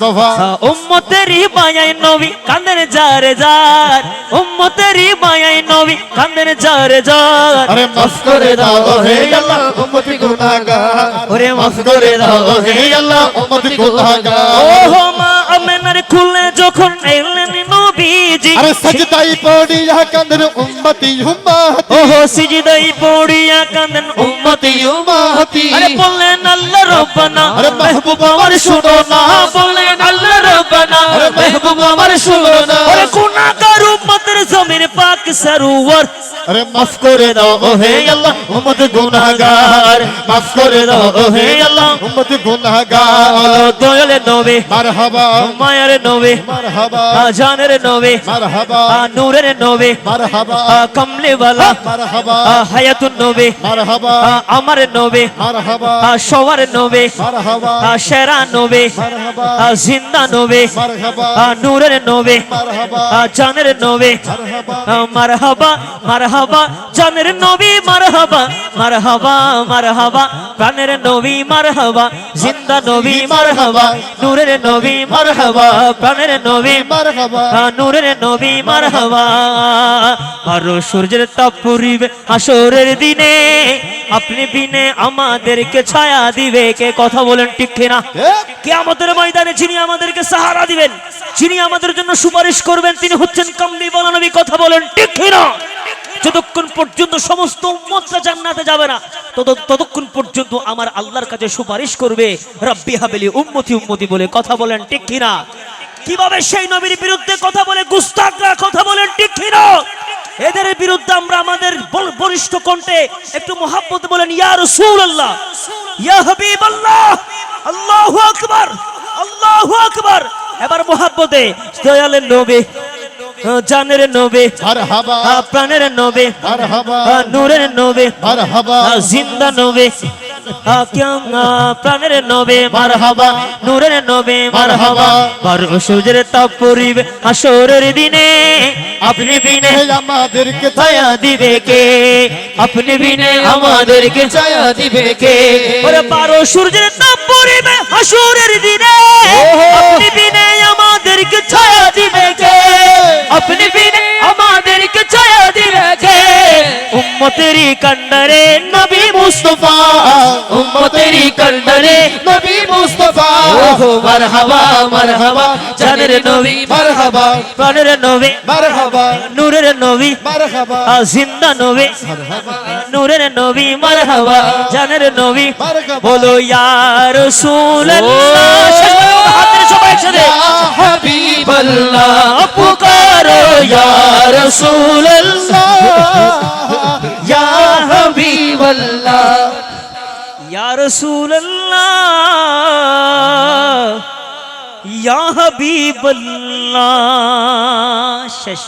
মুস্তাফা উম্মতেরই মায়ায় নবী কাঁদেন যারে যার উম্মতেরই মায়ায় নবী কাঁদেন যারে যার আরে মাফ করে দাও হে আল্লাহ উম্মতি গুনাহগার ওরে মাফ করে দাও হে আল্লাহ উম্মতি গুনাহগার ওহো মা আমেনার খুলে যখন এলেন নবীজি আরে সাজদাই পড়িয়া কাঁদেন উম্মতি উম্মতি ওহো সিজদাই পড়িয়া কাঁদেন উম্মতি উম্মতি আরে বললেন আল্লাহ রব্বানা আরে মাহবুব আমার শুনো না বললেন আল্লাহ রব্বানা আরে মাহবুব আমার শুনো না ওরে গুনাহগার উম্মতের জমির পাক সরোবর আরে মাফ করে দাও হে আল্লাহ উম্মতি গুনাহগার মাফ করে দাও হে আল্লাহ উম্মতি গুনাহগার দয়ালে নবী মারহাবা মায়ের নবী মারহাবা জানের নবী মারহাবা নূরের নবী মারহাবা কমলে वाला মারহাবা হায়াতুন নবী মারহাবা আমার নবী মারহাবা সবার নবী মারহাবা সেরা নবী মারহাবা জিন্দা নবী মারহাবা নূরের নবী মারহাবা জানের নবী মারহাবা মারহাবা মারহাবা জানের নবী মারহাবা মারহাবা মারহাবা প্রাণের নবী মারহাবা জিন্দা নবী মারহাবা নূরের নবী মারহাবা প্রাণের নবী মারহাবা নূরের নবী মারহাবা আর সূর্যের তাপ পড়িবে হাসরের দিনে আপনি বিনে আমাদেরকে ছায়া দিবে কে কথা বলেন ঠিক কিনা কিয়ামতের ময়দানে যিনি আমাদেরকে সাহারা দিবেন যিনি আমাদের জন্য সুপারিশ করবেন তিনি হচ্ছেন কামলি ওয়ালা নবী কথা বলেন ঠিক কিনা যতক্ষণ পর্যন্ত সমস্ত উম্মতরা জান্নাতে যাবে না ততক্ষণ পর্যন্ত আমার আল্লাহর কাছে সুপারিশ করবে রাব্বি হাবলি উম্মতি উম্মতি বলে কথা বলেন ঠিক কিনা কিভাবে সেই নবীর বিরুদ্ধে কথা বলে গুস্তাখরা কথা বলেন ঠিক কিনা এদের বিরুদ্ধে আমরা আমাদের বলিষ্ঠ কণ্ঠে একটু মহব্বতে বলেন ইয়া রাসূলুল্লাহ ইয়া হাবিবাল্লাহ আল্লাহু আকবার আল্লাহু আকবার এবার মহব্বতে দয়ালের নবী জানের নবী মারহাবা প্রাণের নবী মারহাবা নূরের নবী মারহাবা জিন্দা নবী প্রাণের নবী মারহাবা নূরের নবী মারহাবা বারো সূর্যের তাপ পড়িবে হাসরের দিনে আপনি বিনে আমাদেরকে ছায়া দিবে কে আপনি বিনে আমাদেরকে ছায়া দিবে কে ওরে বারো সূর্যের তাপ পড়িবে হাসরের দিনে আপনি বিনে আমাদেরকে ছায়া দিবে কে আপনি বিনে আমাদেরকে ছায়া দিবে কে উম্মতেরই কান্ডারে নবী মুস্তাফা উম্মতেরই কান্ডারে নবী মুস্তাফা ওহো মারহাবা মারহাবা জানের নবী মারহাবা প্রাণের নবী মারহাবা নূরের নবী মারহাবা জিন্দা নবী নূরের নবী মারহাবা জানের নবী বলো ইয়া রাসূলুল্লাহ হাতের সবাই একসাথে হাবিবাল্লাহ পুকারো ইয়া রাসূলুল্লাহ ইয়া হাবিবাল্লাহ ইয়া রাসূলুল্লাহ ইয়া হাবিবাল্লাহ শেষ